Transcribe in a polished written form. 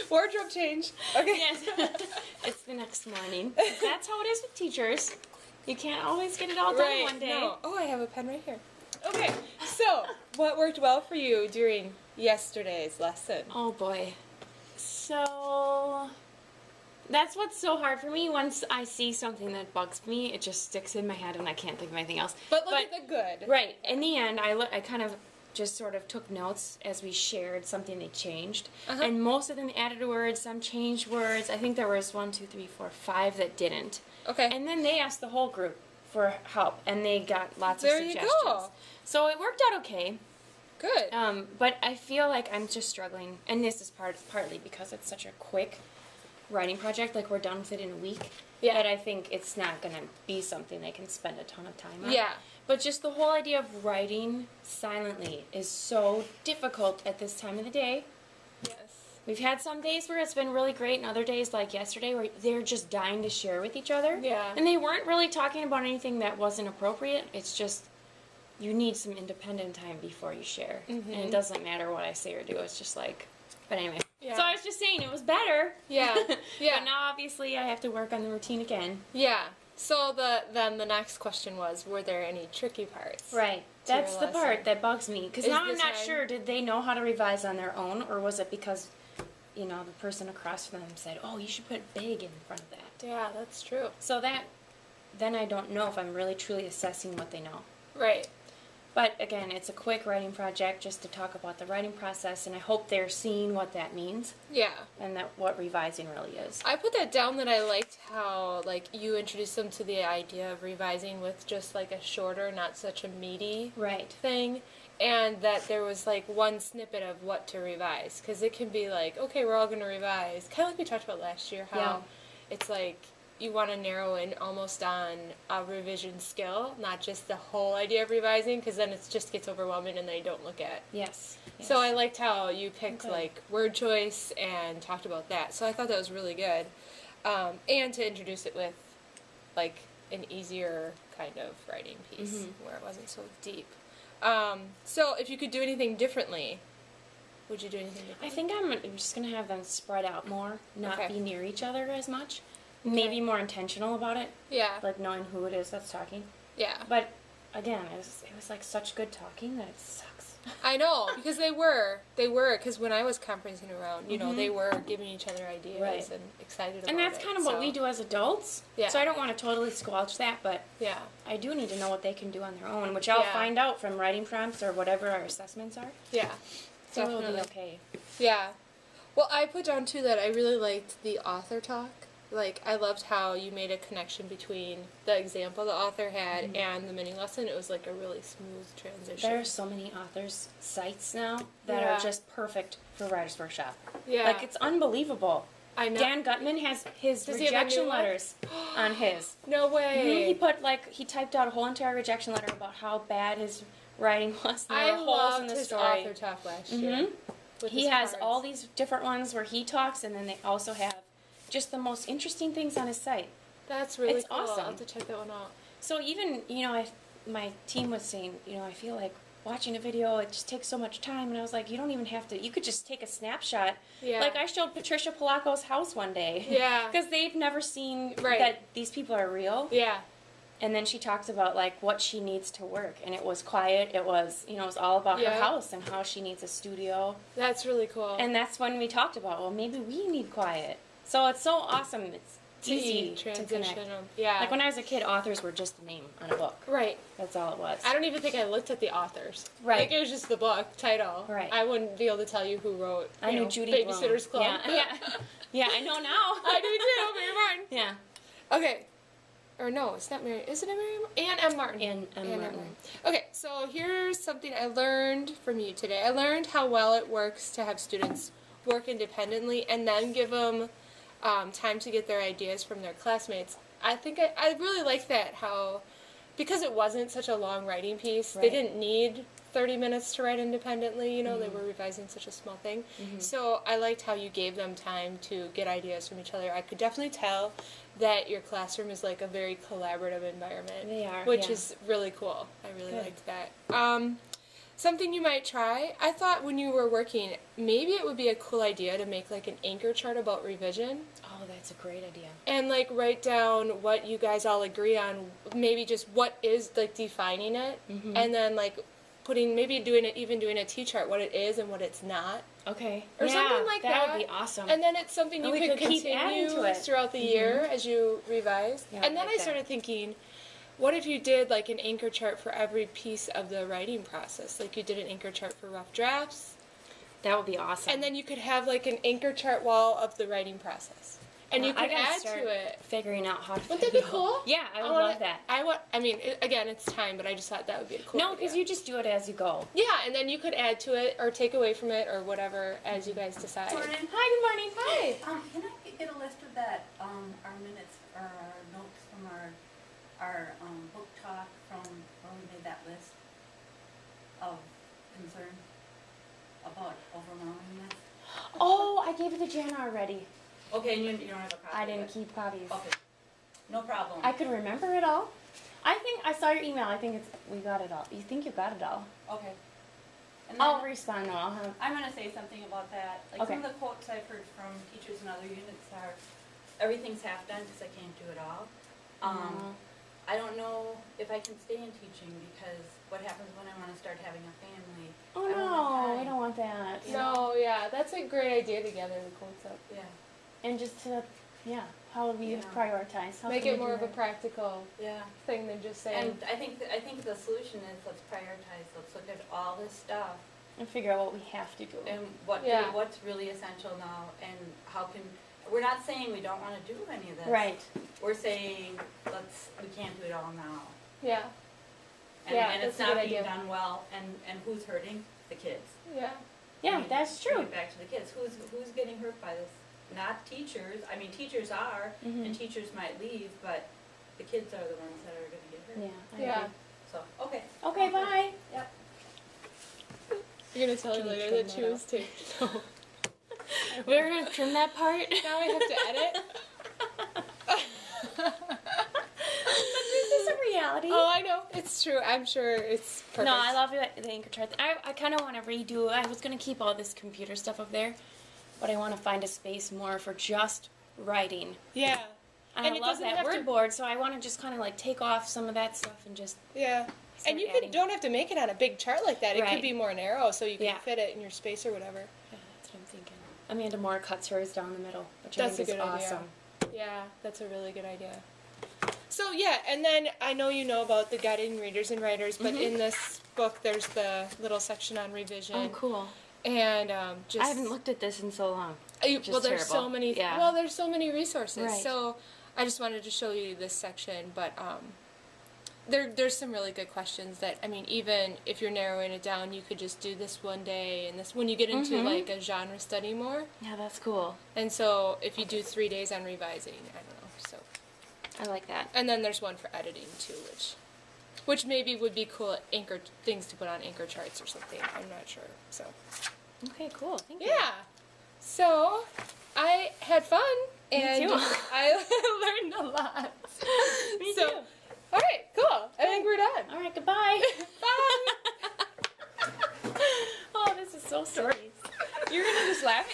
Wardrobe change. Okay. Yes. It's the next morning. That's how it is with teachers. You can't always get it all done Right. one day. No. Oh, I have a pen right here. Okay. So, what worked well for you during yesterday's lesson? Oh boy. So that's what's so hard for me. Once I see something that bugs me, it just sticks in my head and I can't think of anything else. But look at the good. Right. In the end, I kind of just sort of took notes as we shared something they changed. And most of them added words, some changed words. I think there was 5 that didn't. Okay. And then they asked the whole group for help, and they got lots of There you suggestions. go. So it worked out okay. Good. But I feel like I'm just struggling, and this is partly because it's such a quick writing project. Like, we're done with it in a week. Yeah. But I think it's not going to be something they can spend a ton of time on. Yeah. But just the whole idea of writing silently is so difficult at this time of the day. Yes. We've had some days where it's been really great, and other days like yesterday where they're just dying to share with each other. Yeah. And they weren't really talking about anything that wasn't appropriate. It's just you need some independent time before you share. And it doesn't matter what I say or do. It's just like, but anyway. Yeah. So I was just saying it was better. Yeah. Yeah. But now obviously I have to work on the routine again. Yeah. So then the next question was, were there any tricky parts? Right. to your That's the lesson? part that bugs me. Because Is now I'm this not time- sure, did they know how to revise on their own, or was it because, you know, the person across from them said, oh, you should put big in front of that. Yeah, that's true. So then I don't know if I'm really truly assessing what they know. Right. But again, it's a quick writing project just to talk about the writing process, and I hope they're seeing what that means Yeah. and that what revising really is. I put that down that I liked how, like, you introduced them to the idea of revising with just, like, a shorter, not such a meaty Right. thing, and that there was, like, one snippet of what to revise. Because it can be like, okay, we're all going to revise. Kind of like we talked about last year, how Yeah. it's like you want to narrow in almost on a revision skill, not just the whole idea of revising, because then it just gets overwhelming and they don't look at. Yes. Yes. So I liked how you picked Okay. like word choice and talked about that. So I thought that was really good, and to introduce it with like an easier kind of writing piece where it wasn't so deep. So if you could do anything differently, would you do anything differently? I think I'm just going to have them spread out more, not Okay. be near each other as much. Maybe more intentional about it, Yeah. like knowing who it is that's talking. Yeah. But again, it was like such good talking that it sucks. I know, because they were, because when I was conferencing around, you know, they were giving each other ideas Right. and excited about it. And that's kind of what so- we do as adults. Yeah. So I don't want to totally squelch that, but Yeah. I do need to know what they can do on their own, which I'll Yeah. find out from writing prompts or whatever our assessments are. Yeah. So it'll be Definitely. okay. Yeah. Well, I put down too that I really liked the author talk. Like, I loved how you made a connection between the example the author had and the mini lesson. It was like a really smooth transition. There are so many authors' sites now that Yeah. are just perfect for Writer's Workshop. Yeah. Like, it's unbelievable. I know. Dan Gutman has his Does he have a rejection new one? letters on his. No way. He put, like, he typed out a whole entire rejection letter about how bad his writing was. And I there were holes in loved the his story. author talk last year. with He his has cards. all these different ones where he talks, and then they also have just the most interesting things on his site. That's really It's cool. awesome. I'll have to check that one out. So even, you know, my team was saying, you know, I feel like watching a video, it just takes so much time. And I was like, you don't even have to, you could just take a snapshot. Yeah. Like I showed Patricia Polacco's house one day. Yeah. Because they've never seen Right. that these people are real. Yeah. And then she talks about like what she needs to work. And it was quiet. It was, you know, it was all about Yeah. her house and how she needs a studio. That's really cool. And that's when we talked about, well, maybe we need quiet. So it's so awesome. It's easy to transition connect. them. Yeah. Like when I was a kid, authors were just a name on a book. Right. That's all it was. I don't even think I looked at the authors. Right. Like it was just the book title. Right. I wouldn't be able to tell you who wrote. I you knew know, Judy Babysitter's Blume. Club. Yeah, yeah, yeah. I know now. I do too. Mary Martin. Yeah. Okay. Or no, it's not Mary. Is it a Mary? Anne M. Martin. Anne M. Martin. Okay, so here's something I learned from you today. I learned how well it works to have students work independently and then give them time to get their ideas from their classmates. I think I really like that, how, because it wasn't such a long writing piece, they Right. didn't need 30 minutes to write independently, you know, they were revising such a small thing. So I liked how you gave them time to get ideas from each other. I could definitely tell that your classroom is like a very collaborative environment. They are, Which yeah. is really cool. I really Good. liked that. something you might try. I thought when you were working, maybe it would be a cool idea to make like an anchor chart about revision. Oh, that's a great idea. And like write down what you guys all agree on, maybe just what is like defining it, and then like maybe doing a T chart, what it is and what it's not. Okay. Or something like that. That would be awesome. And then it's something you we could could keep adding continue to it. throughout the year as you revise. Yeah, and I then like I started that. thinking, what if you did like an anchor chart for every piece of the writing process? Like you did an anchor chart for rough drafts, That would be awesome. and then you could have like an anchor chart wall of the writing process. And you I could gotta add start to it. figuring out how to. Wouldn't that be cool? Yeah, I would wanna- love that. I mean, again, it's time, but I just thought that would be a cool No, idea. because you just do it as you go. Yeah, and then you could add to it or take away from it or whatever as you guys decide. Morning. Hi, good morning. Hi. Can I get a list of that, our minutes or our notes from our book talk from when we made that list of concern about overwhelmingness? Oh, I gave it to Jana already. Okay, and you don't have a copy I of didn't it? keep copies. Okay, no problem. I could remember it all. I think I saw your email. I think we got it all. You think you got it all? Okay. And I'll then respond. No, I'll have. I'm gonna say something about that. Like Okay. some of the quotes I've heard from teachers in other units are, everything's half done because I can't do it all. I don't know if I can stay in teaching because what happens when I want to start having a family? Oh I won't have no, I time. don't want that. You No, yeah, that's a great idea to gather the quotes up. Yeah, And just to, how do we Yeah. prioritize? How Make can it we more do of a that? practical yeah. thing than just saying. And I think the solution is let's prioritize. Let's look at all this stuff And figure out what we have to do. and Yeah. what's really essential now and how can. We're not saying we don't want to do any of this. Right. We're saying we can't do it all now. Yeah, And, Yeah, and it's that's a good not being idea. done well. And who's hurting? The kids. yeah, Yeah, I mean, that's bring true. it back to the kids. Who's getting hurt by this? Not teachers. I mean, teachers are, Mhm. and teachers might leave, but the kids are the ones that are going to get hurt. Yeah. I yeah. agree. So okay. Okay, bye. Yep. You're gonna tell her Can you later trim that she that was taken. We're gonna trim that part. Now we have to edit. This is a reality. Oh, I know. It's true. I'm sure it's perfect. No, I love the anchor chart. I kind of want to redo. I was gonna keep all this computer stuff up there, but I want to find a space more for just writing. Yeah. And, And I it love doesn't that have word to- board, so I want to just kind of like take off some of that stuff and just. Yeah. start And you adding. don't have to make it on a big chart like that. It Right. could be more narrow so you can Yeah. fit it in your space or whatever. Yeah, that's what I'm thinking. Amanda Moore cuts hers down the middle, which That's I think a is good idea. awesome. Yeah, that's a really good idea. So yeah, and then I know you know about the guiding readers and writers, but in this book there's the little section on revision. Oh, cool. And just I haven't looked at this in so long. well, there's so terrible. many. Yeah. Well, there's so many resources. Right. So I just wanted to show you this section, but there's some really good questions that I mean, even if you're narrowing it down, you could just do this one day, and this when you get into like a genre study more. Yeah, that's cool. And so if you do 3 days on revising, I don't know. So I like that. and then there's one for editing too, which maybe would be cool anchor things to put on anchor charts or something. I'm not sure. So. Okay, cool. Thank you. Yeah. So I had fun and too. I learned a lot. Me so, too. all right, cool. I think we're done. All right, goodbye. Bye. Oh, this is so silly. You're gonna just laugh at